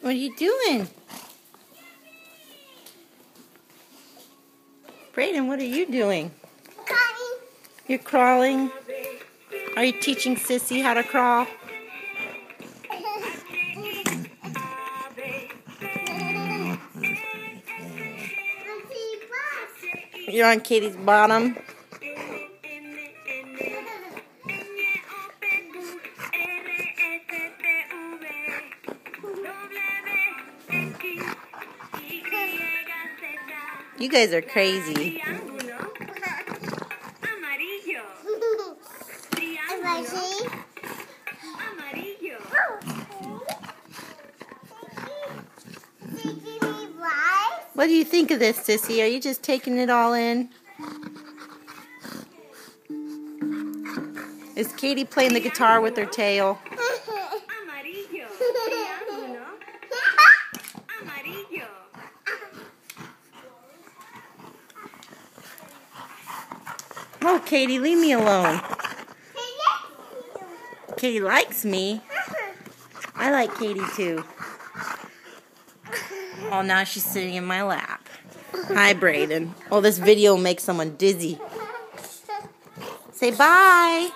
What are you doing? Brayden, what are you doing? Crawling. You're crawling? Are you teaching Sissy how to crawl? You're on Katie's bottom. You guys are crazy. What do you think of this, Sissy? Are you just taking it all in? Is Katie playing the guitar with her tail? Oh, Katie, leave me alone. Katie likes me. I like Katie too. Oh, now she's sitting in my lap. Hi, Brayden. Oh, this video makes someone dizzy. Say bye.